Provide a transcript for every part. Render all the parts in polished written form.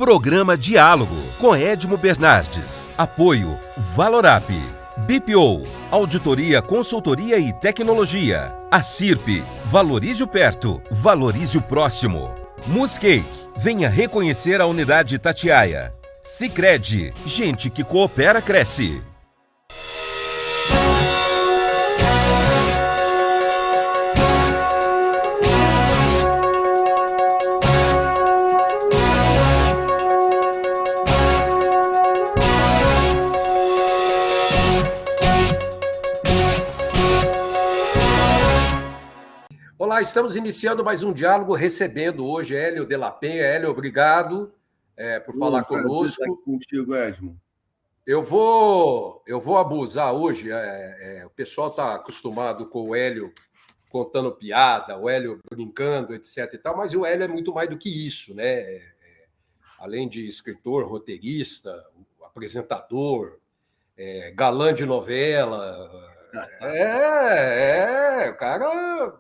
Programa Diálogo com Edmo Bernardes. Apoio Valorap, BPO, Auditoria, Consultoria e Tecnologia. A CIRP, valorize o perto, valorize o próximo. Muscake, venha reconhecer a unidade Itatiaia. Sicredi, gente que coopera cresce. Olá, estamos iniciando mais um diálogo, recebendo hoje Hélio de la Penha. Hélio, obrigado por falar conosco. Estar aqui contigo, Edmo. Eu vou abusar hoje. O pessoal está acostumado com o Hélio contando piada, o Hélio brincando, etc. e tal, mas o Hélio é muito mais do que isso, né? Além de escritor, roteirista, apresentador, galã de novela. O cara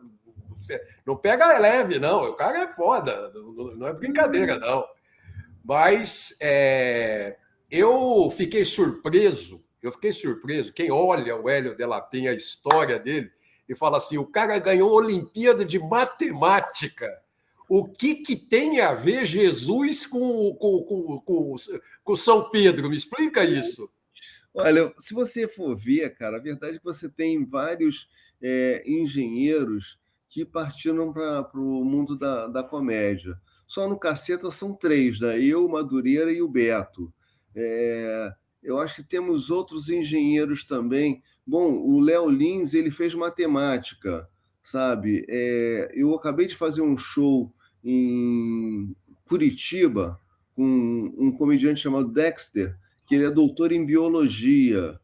não pega leve, não. O cara é foda, não é brincadeira, não. Mas eu fiquei surpreso. Quem olha o Hélio de la Penha, a história dele, e fala assim: o cara ganhou a Olimpíada de Matemática. O que tem a ver Jesus com São Pedro? Me explica isso. Olha, se você for ver, cara, a verdade é que você tem vários engenheiros que partiram para o mundo da comédia. Só no Caceta são 3, né? Eu, o Madureira e o Beto. Eu acho que temos outros engenheiros também. Bom, o Léo Lins, ele fez matemática, sabe? Eu acabei de fazer um show em Curitiba com um comediante chamado Dexter, que ele é doutor em biologia,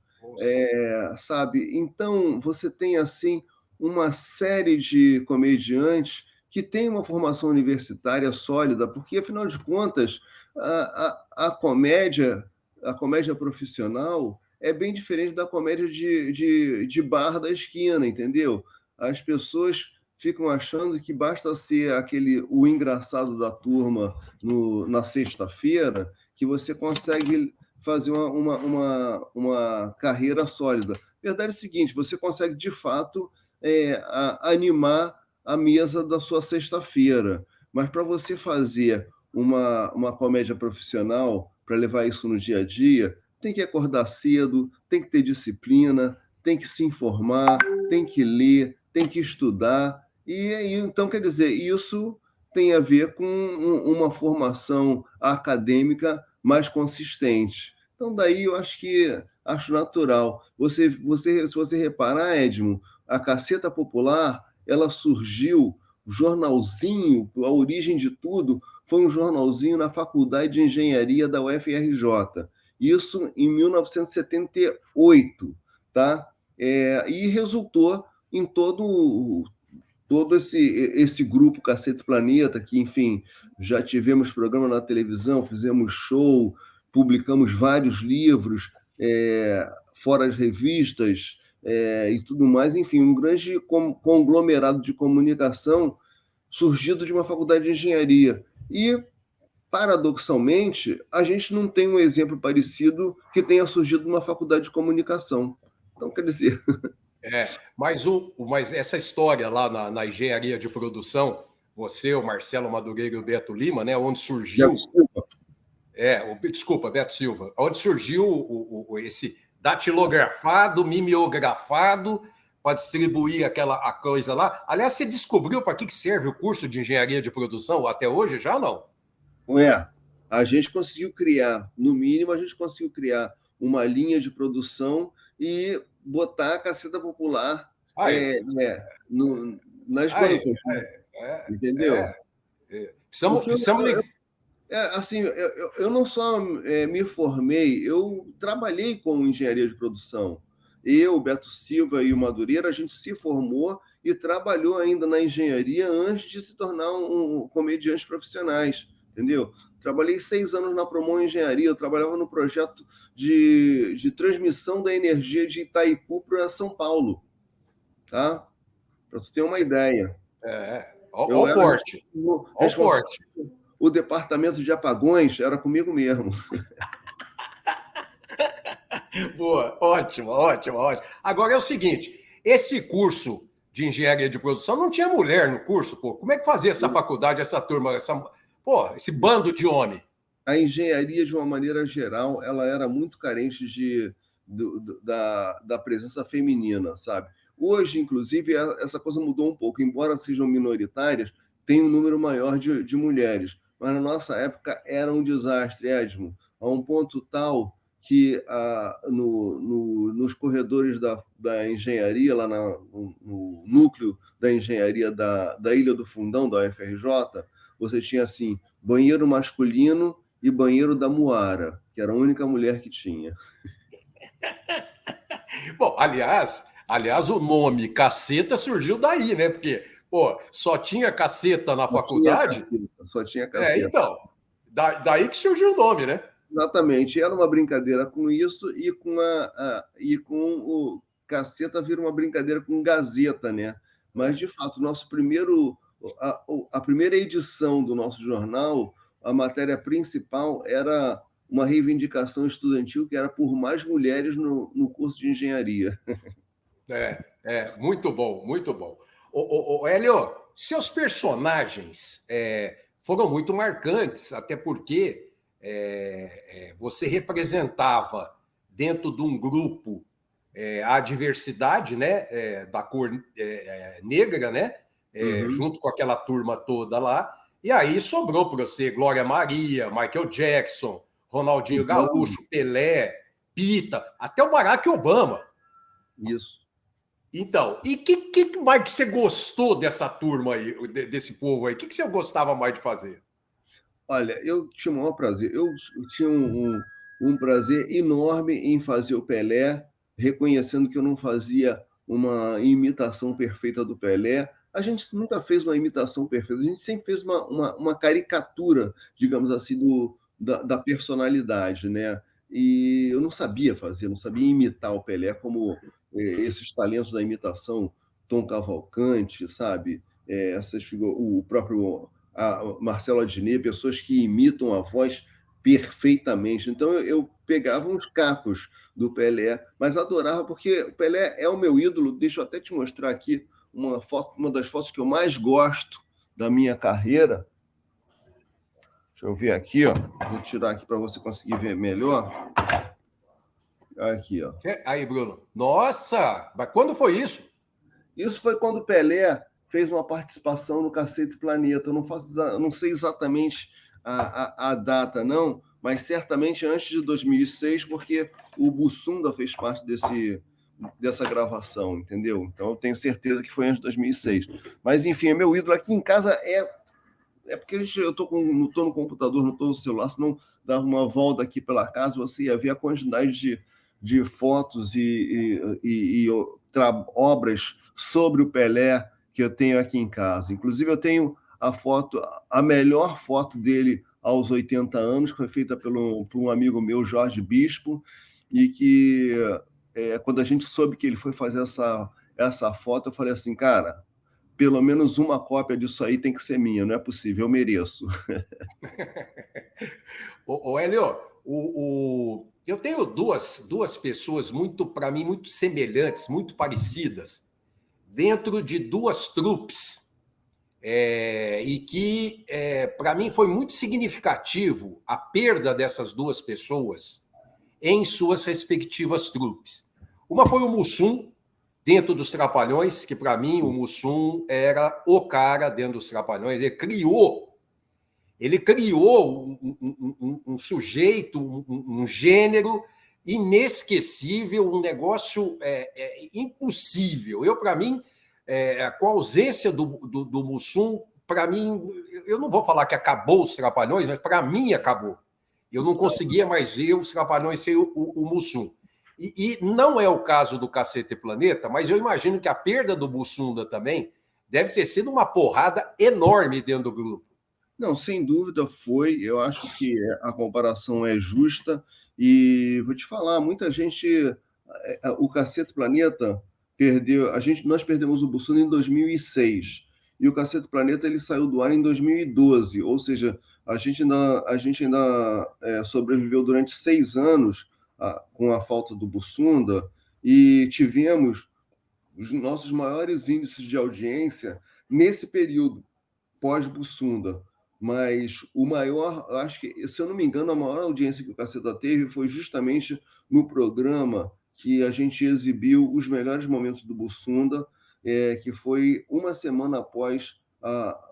sabe? Então, você tem, assim, uma série de comediantes que têm uma formação universitária sólida, porque, afinal de contas, a comédia profissional é bem diferente da comédia de bar da esquina, entendeu? As pessoas ficam achando que basta ser o engraçado da turma na sexta-feira que você consegue fazer uma carreira sólida. A verdade é o seguinte: você consegue, de fato, animar a mesa da sua sexta-feira, mas para você fazer uma comédia profissional, para levar isso no dia a dia, tem que acordar cedo, tem que ter disciplina, tem que se informar, tem que ler, tem que estudar. Então, quer dizer, isso tem a ver com uma formação acadêmica mais consistente. Então, daí eu acho natural. Se você reparar, Edmo, a Caceta Popular, ela surgiu, o jornalzinho, a origem de tudo, foi um jornalzinho na Faculdade de Engenharia da UFRJ. Isso em 1978, tá? E resultou em todo esse grupo Cacete Planeta, que, enfim, já tivemos programa na televisão, fizemos show, publicamos vários livros, fora as revistas e tudo mais. Enfim, um grande conglomerado de comunicação surgido de uma faculdade de engenharia. E, paradoxalmente, a gente não tem um exemplo parecido que tenha surgido numa faculdade de comunicação. Então, quer dizer... Mas essa história lá na engenharia de produção, você, o Marcelo Madureira e o Beto Lima, né, onde surgiu... Beto Silva. Onde surgiu esse datilografado, mimeografado, para distribuir a coisa lá. Aliás, você descobriu para que serve o curso de engenharia de produção até hoje? Já não? A gente conseguiu criar, no mínimo, uma linha de produção e botar a Caceta Popular nas bancas. Entendeu? Assim, eu não só me formei, eu trabalhei com engenharia de produção. Eu, o Beto Silva e o Madureira, a gente se formou e trabalhou ainda na engenharia antes de se tornar comediantes profissionais, entendeu? Trabalhei 6 anos na Promon Engenharia, eu trabalhava no projeto de transmissão da energia de Itaipu para São Paulo, tá? Para você ter uma ideia. Olha o porte. o departamento de apagões era comigo mesmo. Boa, ótimo, ótimo, ótimo. Agora é o seguinte, esse curso de engenharia de produção não tinha mulher no curso, pô. Como é que fazia essa faculdade, essa turma, esse bando de homem? A engenharia, de uma maneira geral, ela era muito carente da presença feminina, sabe? Hoje, inclusive, essa coisa mudou um pouco. Embora sejam minoritárias, tem um número maior de mulheres. Mas na nossa época era um desastre, Edmo, a um ponto tal que nos corredores da engenharia, lá no núcleo da engenharia da Ilha do Fundão, da UFRJ, você tinha assim, banheiro masculino e banheiro da Muara, que era a única mulher que tinha. Bom, aliás, o nome caceta surgiu daí, né? Porque, pô, só tinha caceta na faculdade. Só tinha caceta. Então, daí que surgiu o nome, né? Exatamente. Era uma brincadeira com isso e com o caceta vira uma brincadeira com gazeta, né? Mas, de fato, a primeira edição do nosso jornal, a matéria principal era uma reivindicação estudantil que era por mais mulheres no curso de engenharia. Muito bom, muito bom. Hélio, seus personagens foram muito marcantes, até porque você representava dentro de um grupo a diversidade, né, da cor negra, né, junto com aquela turma toda lá, e aí sobrou para você Glória Maria, Michael Jackson, Ronaldinho Gaúcho, Pelé, Pita, até o Barack Obama. Isso. Então, e que mais que você gostou dessa turma aí, desse povo aí? O que você gostava mais de fazer? Olha, eu tinha o maior prazer. Eu tinha um prazer enorme em fazer o Pelé, reconhecendo que eu não fazia uma imitação perfeita do Pelé. A gente nunca fez uma imitação perfeita, a gente sempre fez uma caricatura, digamos assim, da personalidade, né? E eu não sabia fazer, não sabia imitar o Pelé como esses talentos da imitação, Tom Cavalcante, sabe? Essas figuras, o próprio Marcelo Adnet, pessoas que imitam a voz perfeitamente. Então eu pegava uns cacos do Pelé, mas adorava porque o Pelé é o meu ídolo. Deixa eu até te mostrar aqui uma das fotos que eu mais gosto da minha carreira. Deixa eu ver aqui, ó. Vou tirar aqui para você conseguir ver melhor. Aqui, ó. Aí, Bruno. Nossa, mas quando foi isso? Isso foi quando o Pelé fez uma participação no Cacete Planeta. Eu não sei exatamente a data, não, mas certamente antes de 2006, porque o Bussunda fez parte dessa gravação, entendeu? Então eu tenho certeza que foi antes de 2006. Mas, enfim, meu ídolo aqui em casa porque eu não estou no computador, não estou no celular, senão dava uma volta aqui pela casa, você ia ver a quantidade de fotos e obras sobre o Pelé que eu tenho aqui em casa. Inclusive, eu tenho a melhor foto dele aos 80 anos, que foi feita por um amigo meu, Jorge Bispo, e que quando a gente soube que ele foi fazer essa foto, eu falei assim, cara, pelo menos uma cópia disso aí tem que ser minha, não é possível, eu mereço. Hélio, eu tenho duas pessoas para mim, muito semelhantes, muito parecidas, dentro de duas trupes, e que, para mim, foi muito significativo a perda dessas duas pessoas em suas respectivas trupes. Uma foi o Mussum, dentro dos Trapalhões, que para mim o Mussum era o cara dentro dos Trapalhões. Ele criou um sujeito, um gênero inesquecível, um negócio impossível. Para mim, com a ausência do Mussum, para mim, eu não vou falar que acabou os Trapalhões, mas para mim acabou. Eu não conseguia mais ver os Trapalhões sem o Mussum. E não é o caso do Cacete Planeta, mas eu imagino que a perda do Bussunda também deve ter sido uma porrada enorme dentro do grupo. Não, sem dúvida foi. Eu acho que a comparação é justa. E vou te falar, muita gente... O Cacete Planeta perdeu... Nós perdemos o Bussunda em 2006. E o Cacete Planeta ele saiu do ar em 2012. Ou seja, a gente ainda sobreviveu durante 6 anos com a falta do Bussunda e tivemos os nossos maiores índices de audiência nesse período pós-Bussunda. Mas o maior, acho que, se eu não me engano, a maior audiência que o Caceta teve foi justamente no programa que a gente exibiu os melhores momentos do Bussunda, que foi uma semana após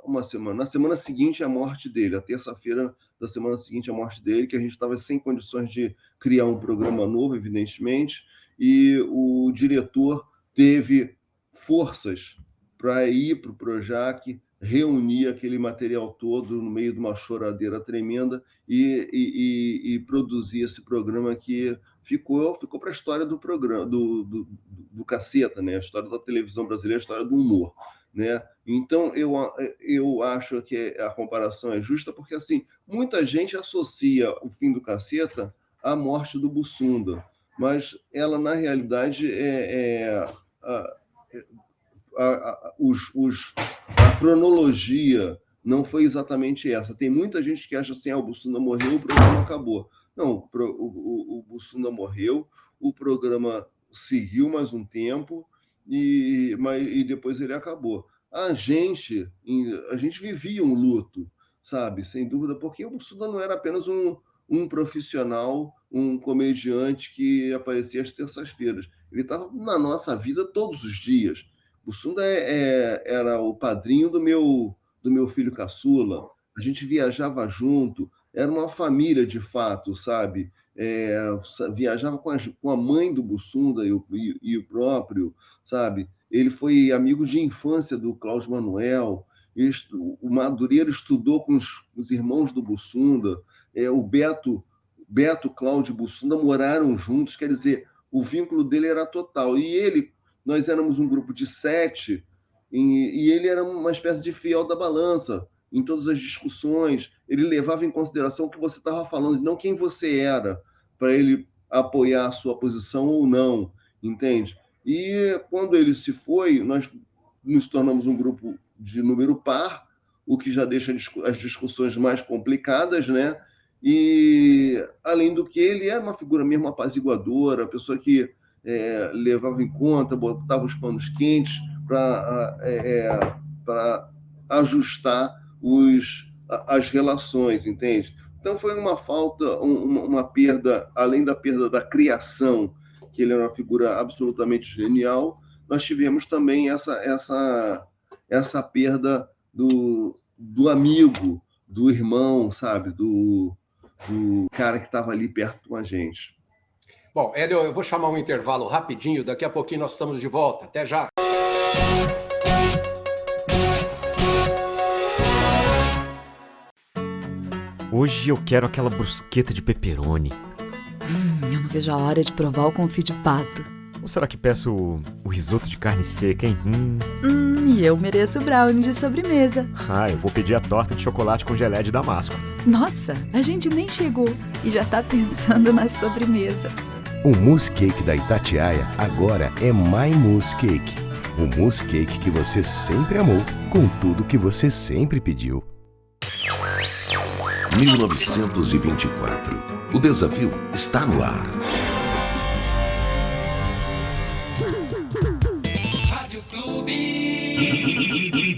na semana seguinte à morte dele, a terça-feira da semana seguinte à morte dele, que a gente estava sem condições de criar um programa novo, evidentemente, e o diretor teve forças para ir para o Projac, reunir aquele material todo no meio de uma choradeira tremenda e produzir esse programa que ficou para a história do programa, do Caceta, né? A história da televisão brasileira, a história do humor. Né? Então, eu acho que a comparação é justa, porque assim, muita gente associa o fim do Caceta à morte do Bussunda, mas ela, na realidade, a cronologia não foi exatamente essa. Tem muita gente que acha assim, o Bussunda morreu, o programa acabou. Não, o Bussunda morreu, o programa seguiu mais um tempo, e depois ele acabou. A gente vivia um luto, sabe? Sem dúvida, porque o Bussunda não era apenas um profissional, um comediante que aparecia às terças-feiras. Ele estava na nossa vida todos os dias. O Bussunda era o padrinho do meu filho caçula. A gente viajava junto, era uma família de fato, sabe? Viajava com a mãe do Bussunda e o próprio, sabe? Ele foi amigo de infância do Cláudio Manuel, o Madureira estudou com os irmãos do Bussunda, o Beto, Cláudio e Bussunda moraram juntos, quer dizer, o vínculo dele era total. E nós éramos um grupo de 7, e ele era uma espécie de fiel da balança. Em todas as discussões, ele levava em consideração o que você estava falando, não quem você era, para ele apoiar a sua posição ou não, entende? E quando ele se foi, nós nos tornamos um grupo de número par, o que já deixa as discussões mais complicadas, né? E, além do que, ele era uma figura mesmo apaziguadora, a pessoa que levava em conta, botava os panos quentes para ajustar as relações, entende? Então foi uma falta, uma perda, além da perda da criação, que ele era uma figura absolutamente genial, nós tivemos também essa perda do amigo, do irmão, sabe? Do cara que estava ali perto com a gente. Bom, Hélio, eu vou chamar um intervalo rapidinho, daqui a pouquinho nós estamos de volta. Até já! Hoje eu quero aquela brusqueta de pepperoni. Eu não vejo a hora de provar o confit de pato. Ou será que peço o risoto de carne seca, hein? E eu mereço o brownie de sobremesa. Eu vou pedir a torta de chocolate com geleia de damasco. Nossa, a gente nem chegou e já tá pensando na sobremesa. O mousse cake da Itatiaia agora é My Mousse Cake. O mousse cake que você sempre amou, com tudo que você sempre pediu. 1924. O desafio está no ar. Rádio Clube.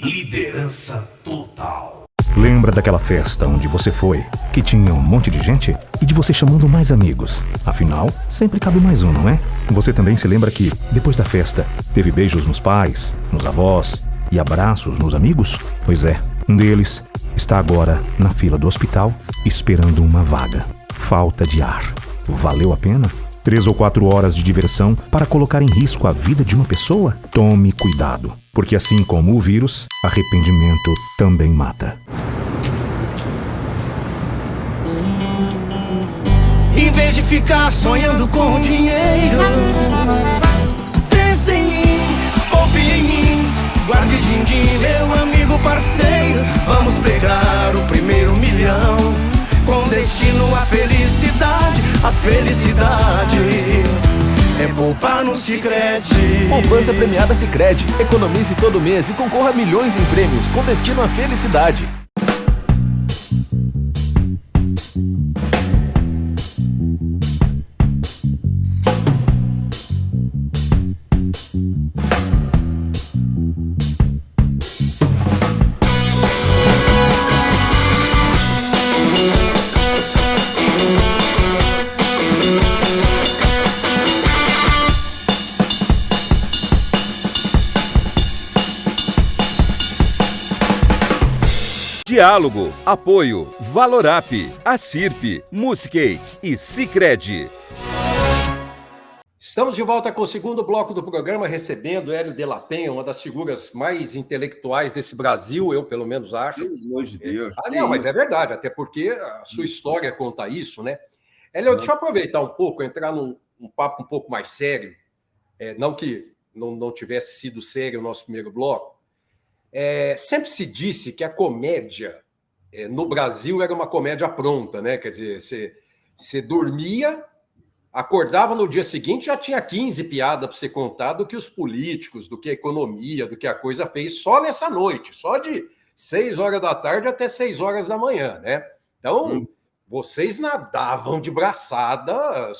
Liderança total. Lembra daquela festa onde você foi, que tinha um monte de gente e de você chamando mais amigos? Afinal, sempre cabe mais um, não é? Você também se lembra que, depois da festa, teve beijos nos pais, nos avós e abraços nos amigos? Pois é, um deles está agora na fila do hospital esperando uma vaga. Falta de ar. Valeu a pena? 3 ou 4 horas de diversão para colocar em risco a vida de uma pessoa? Tome cuidado, porque assim como o vírus, arrependimento também mata. Em vez de ficar sonhando com dinheiro, pense em mim, poupe em mim, guarde din-din, meu amigo parceiro. Vamos pegar o primeiro milhão, com destino à felicidade. A felicidade é poupar no Sicredi. Poupança premiada Sicredi. Economize todo mês e concorra a milhões em prêmios com destino à felicidade. Diálogo, apoio, Valorap, Acirp, Muscake e Sicredi. Estamos de volta com o segundo bloco do programa, recebendo Hélio de la Penha, uma das figuras mais intelectuais desse Brasil, eu pelo menos acho. Pelo amor de Deus. Não, mas é verdade, até porque a sua história conta isso, né? Hélio, deixa eu aproveitar um pouco, entrar num papo um pouco mais sério, não que não tivesse sido sério o nosso primeiro bloco. Sempre se disse que a comédia no Brasil era uma comédia pronta, né? Quer dizer, você dormia, acordava no dia seguinte, já tinha 15 piadas para você contar do que os políticos, do que a economia, do que a coisa fez só nessa noite, só de 6 horas da tarde até 6 horas da manhã, né? Então, vocês nadavam de braçada,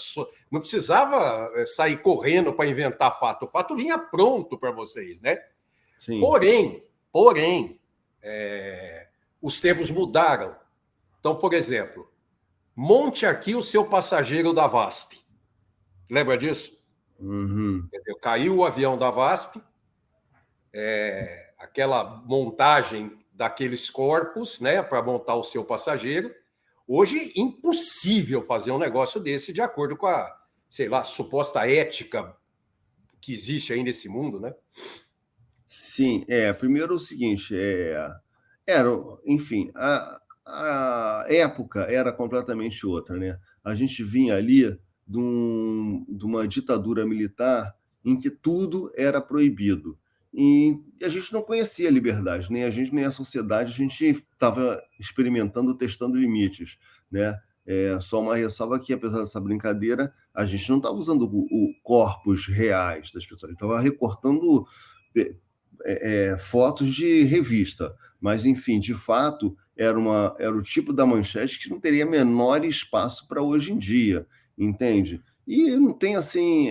não precisava sair correndo para inventar fato. O fato vinha pronto para vocês, né? Sim. Porém, os tempos mudaram. Então, por exemplo, monte aqui o seu passageiro da VASP. Lembra disso? Uhum. Caiu o avião da VASP, aquela montagem daqueles corpos, né, para montar o seu passageiro. Hoje, impossível fazer um negócio desse de acordo com a, sei lá, suposta ética que existe aí nesse mundo, né? Sim, primeiro o seguinte, enfim, a época era completamente outra, né? A gente vinha ali de uma ditadura militar em que tudo era proibido. E a gente não conhecia a liberdade, nem a gente, nem a sociedade, a gente estava experimentando, testando limites, né? Só uma ressalva que, apesar dessa brincadeira, a gente não estava usando o corpos reais das pessoas, a gente estava recortando fotos de revista, mas, enfim, de fato, era o tipo da manchete que não teria menor espaço para hoje em dia, entende? E eu não tenho, assim,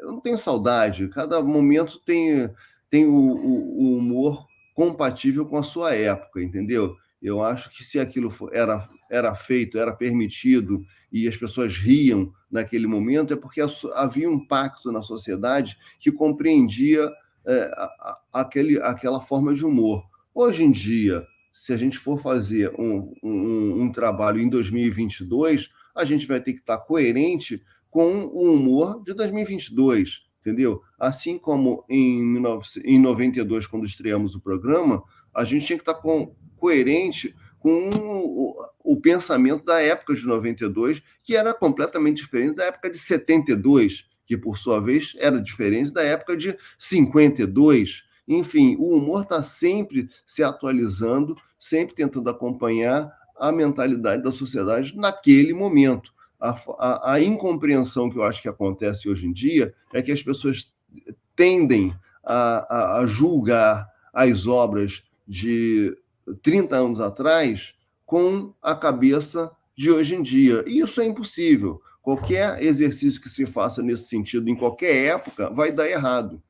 eu não tenho saudade, cada momento tem o humor compatível com a sua época, entendeu? Eu acho que se aquilo era feito, era permitido, e as pessoas riam naquele momento, é porque havia um pacto na sociedade que compreendia aquela forma de humor. Hoje em dia, se a gente for fazer um trabalho em 2022, a gente vai ter que estar coerente com o humor de 2022, entendeu? Assim como em 92, quando estreamos o programa, a gente tinha que estar coerente com o pensamento da época de 92, que era completamente diferente da época de 72, que, por sua vez, era diferente da época de 52. Enfim, o humor está sempre se atualizando, sempre tentando acompanhar a mentalidade da sociedade naquele momento. A incompreensão que eu acho que acontece hoje em dia é que as pessoas tendem a julgar as obras de 30 anos atrás com a cabeça de hoje em dia. E isso é impossível. Qualquer exercício que se faça nesse sentido, em qualquer época, vai dar errado.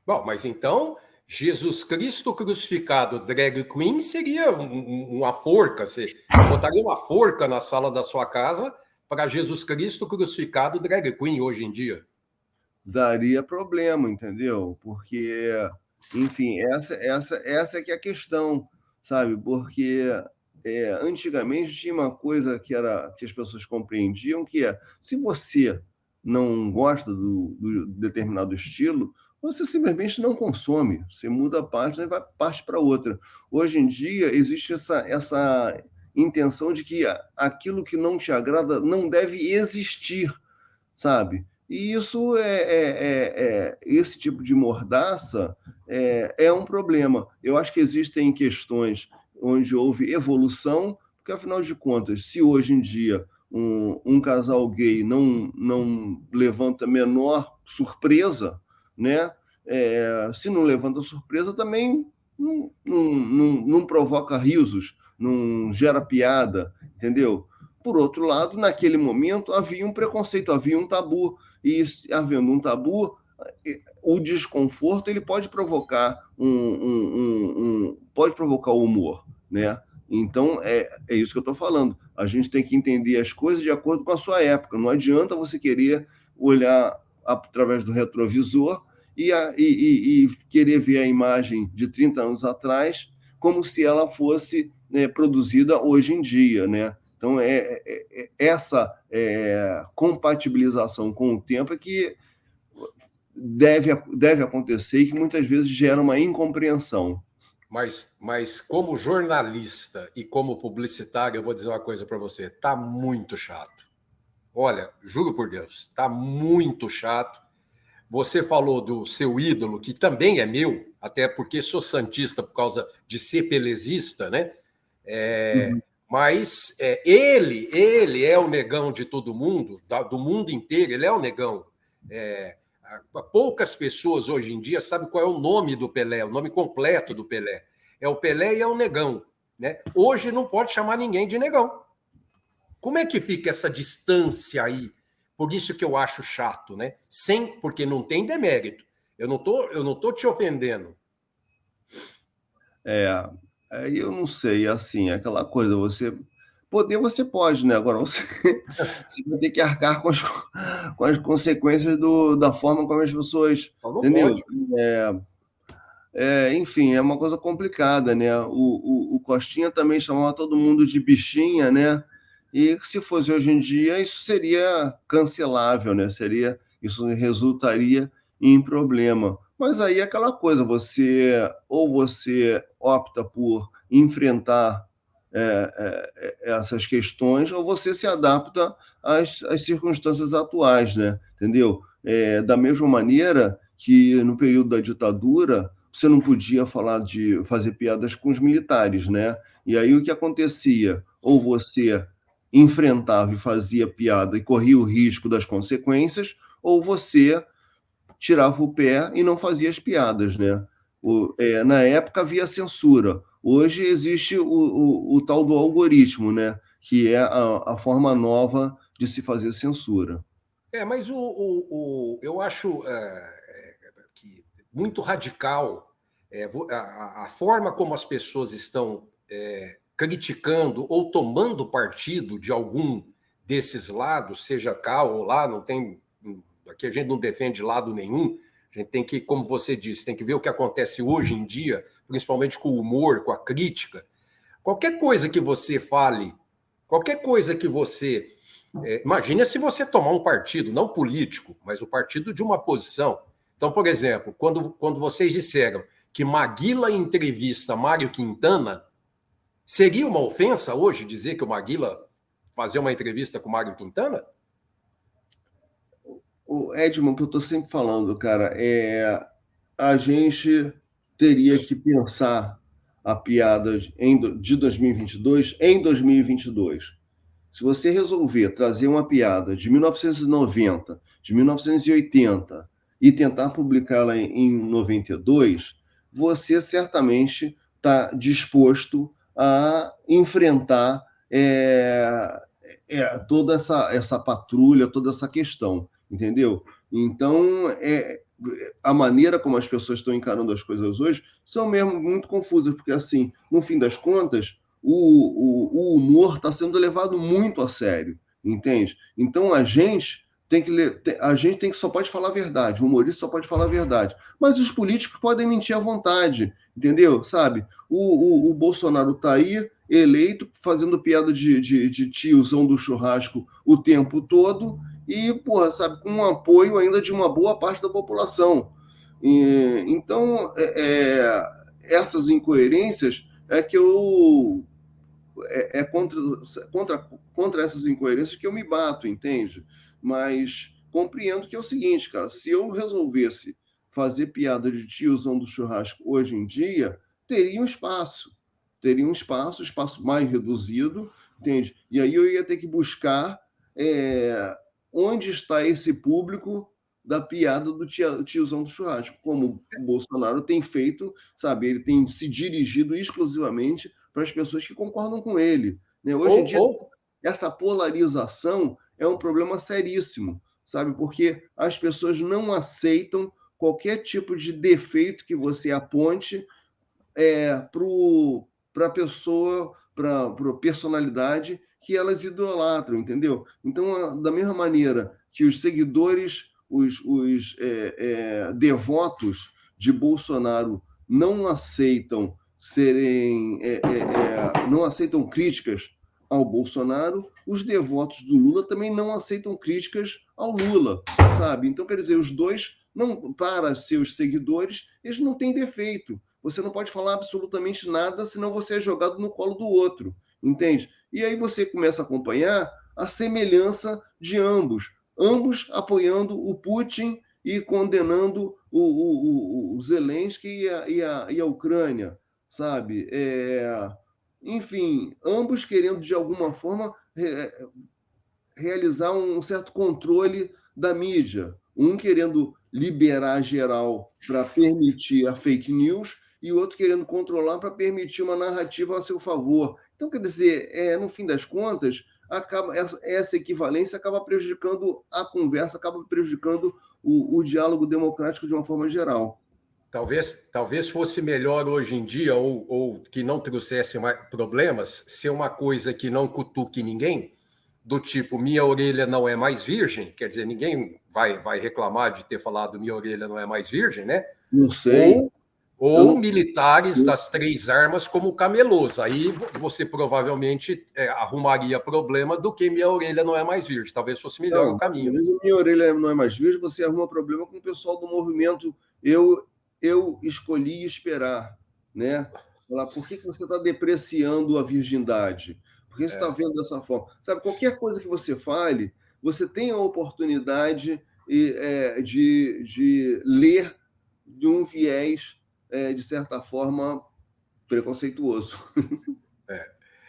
Bom, mas então, Jesus Cristo crucificado drag queen seria uma forca. Você botaria uma forca na sala da sua casa para Jesus Cristo crucificado drag queen hoje em dia? Daria problema, entendeu? Porque, enfim, essa é que é a questão, sabe? Porque antigamente tinha uma coisa que as pessoas compreendiam, que se você não gosta do determinado estilo, você simplesmente não consome, você muda a página e parte para outra. Hoje em dia existe essa intenção de que aquilo que não te agrada não deve existir, sabe? E isso esse tipo de mordaça é um problema. Eu acho que existem questões onde houve evolução, porque, afinal de contas, se hoje em dia um casal gay não levanta menor surpresa, né? Se não levanta surpresa, também não provoca risos, não gera piada, entendeu? Por outro lado, naquele momento havia um preconceito, havia um tabu, e havendo um tabu, o desconforto ele pode provocar pode provocar o humor, né? Então é isso que eu estou falando. A gente tem que entender as coisas de acordo com a sua época. Não adianta você querer olhar através do retrovisor e querer ver a imagem de 30 anos atrás como se ela fosse, né, produzida hoje em dia, né? Então, essa compatibilização com o tempo é que deve acontecer e que muitas vezes gera uma incompreensão. Mas como jornalista e como publicitário, eu vou dizer uma coisa para você, tá muito chato. Olha, juro por Deus, tá muito chato. Você falou do seu ídolo, que também é meu, até porque sou santista por causa de ser pelezista, né? Mas ele é o negão de todo mundo, do mundo inteiro, ele é o negão. Poucas pessoas hoje em dia sabem qual é o nome do Pelé, o nome completo do Pelé. É o Pelé e é o negão, né? Hoje não pode chamar ninguém de negão. Como é que fica essa distância aí? Por isso que eu acho chato, né? Porque não tem demérito. Eu não tô te ofendendo. Aí eu não sei, assim, aquela coisa, você pode, né? Agora você vai ter que arcar com as consequências da forma como as pessoas, Não entendeu? pode. Enfim, é uma coisa complicada, né? O Costinha também chamava todo mundo de bichinha, né? E se fosse hoje em dia, isso seria cancelável, né? Isso resultaria em problema. Mas aí é aquela coisa, você opta por enfrentar essas questões, ou você se adapta às circunstâncias atuais, né? Entendeu? Da mesma maneira que no período da ditadura você não podia fazer piadas com os militares, né? E aí o que acontecia? Ou você enfrentava e fazia piada e corria o risco das consequências, ou você tirava o pé e não fazia as piadas, né? Na época havia censura. Hoje existe o tal do algoritmo, né? Que é a forma nova de se fazer censura. Mas eu acho que muito radical a forma como as pessoas estão criticando ou tomando partido de algum desses lados, seja cá ou lá, não tem. Aqui a gente não defende lado nenhum. A gente tem que, como você disse, tem que ver o que acontece hoje em dia, principalmente com o humor, com a crítica. Qualquer coisa que você fale, qualquer coisa que você... imagine se você tomar um partido, não político, mas o partido de uma posição. Então, por exemplo, quando vocês disseram que Maguila entrevista Mário Quintana, seria uma ofensa hoje dizer que o Maguila fazia uma entrevista com Mário Quintana? O Edmond, que eu estou sempre falando, cara, a gente teria que pensar a piada de 2022 em 2022. Se você resolver trazer uma piada de 1990, de 1980 e tentar publicá-la em 92, você certamente está disposto a enfrentar toda essa patrulha, toda essa questão, entendeu? Então, a maneira como as pessoas estão encarando as coisas hoje são mesmo muito confusas, porque, assim, no fim das contas, o humor está sendo levado muito a sério, entende? Então, a gente tem que só pode falar a verdade, o humorista só pode falar a verdade, mas os políticos podem mentir à vontade, entendeu? Sabe? O Bolsonaro está aí, eleito, fazendo piada de tiozão do churrasco o tempo todo e, porra, sabe, com um apoio ainda de uma boa parte da população. Então, essas incoerências que eu... contra essas incoerências que eu me bato, entende? Mas compreendo que é o seguinte, cara, se eu resolvesse fazer piada de tiozão do churrasco hoje em dia, teria um espaço mais reduzido, entende? E aí eu ia ter que buscar onde está esse público da piada do tiozão do churrasco, como o Bolsonaro tem feito, sabe? Ele tem se dirigido exclusivamente para as pessoas que concordam com ele, né? Hoje em dia, essa polarização é um problema seríssimo, sabe? Porque as pessoas não aceitam qualquer tipo de defeito que você aponte para a pessoa, para a personalidade que elas idolatram, entendeu? Então, da mesma maneira que os seguidores, os devotos de Bolsonaro não aceitam, não aceitam críticas ao Bolsonaro, os devotos do Lula também não aceitam críticas ao Lula, sabe? Então, quer dizer, os dois, não, para seus seguidores, eles não têm defeito. Você não pode falar absolutamente nada, senão você é jogado no colo do outro, entende? E aí você começa a acompanhar a semelhança de ambos apoiando o Putin e condenando o Zelensky e a Ucrânia, sabe? Enfim, ambos querendo, de alguma forma, realizar um certo controle da mídia. Um querendo liberar geral para permitir a fake news e o outro querendo controlar para permitir uma narrativa a seu favor. Então, quer dizer, no fim das contas, essa equivalência acaba prejudicando a conversa, acaba prejudicando o diálogo democrático de uma forma geral. Talvez fosse melhor hoje em dia, ou que não trouxesse mais problemas, ser uma coisa que não cutuque ninguém, do tipo, minha orelha não é mais virgem, quer dizer, ninguém vai reclamar de ter falado minha orelha não é mais virgem, né? Não sei. Ou militares das 3 armas como camelôs. Aí você provavelmente arrumaria problema do que minha orelha não é mais virgem. Talvez fosse melhor o caminho. Às vezes minha orelha não é mais virgem, você arruma problema com o pessoal do movimento Eu escolhi esperar, né? Falar, por que você está depreciando a virgindade? Por que você está vendo dessa forma? Sabe, qualquer coisa que você fale, você tem a oportunidade de ler de um viés, de certa forma, preconceituoso.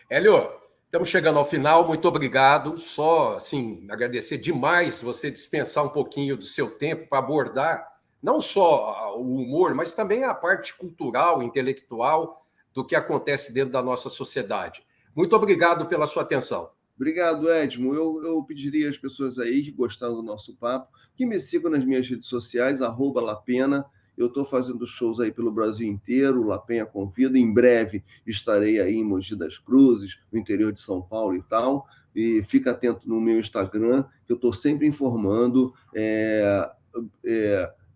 Hélio, estamos chegando ao final, muito obrigado. Só, assim, agradecer demais você dispensar um pouquinho do seu tempo para abordar não só o humor, mas também a parte cultural, intelectual do que acontece dentro da nossa sociedade. Muito obrigado pela sua atenção. Obrigado, Edmo. Eu pediria às pessoas aí que gostaram do nosso papo que me sigam nas minhas redes sociais, @Lapena. Eu estou fazendo shows aí pelo Brasil inteiro, o Lapenha convida. Em breve estarei aí em Mogi das Cruzes, no interior de São Paulo e tal. E fica atento no meu Instagram, que eu estou sempre informando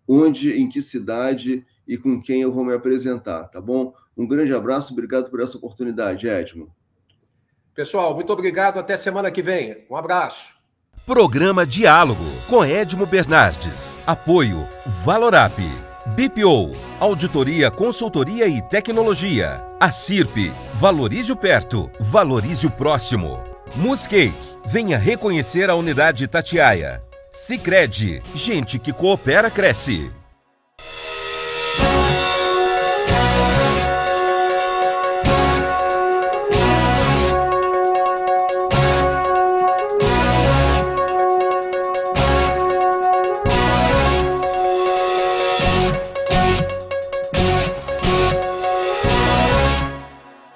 onde, em que cidade e com quem eu vou me apresentar, tá bom? Um grande abraço, obrigado por essa oportunidade, Edmo. Pessoal, muito obrigado, até semana que vem. Um abraço. Programa Diálogo com Edmo Bernardes. Apoio Valorap, BPO, Auditoria, Consultoria e Tecnologia. A CIRP, valorize o perto, valorize o próximo. Muscake, venha reconhecer a unidade Itatiaia. Sicredi, gente que coopera cresce.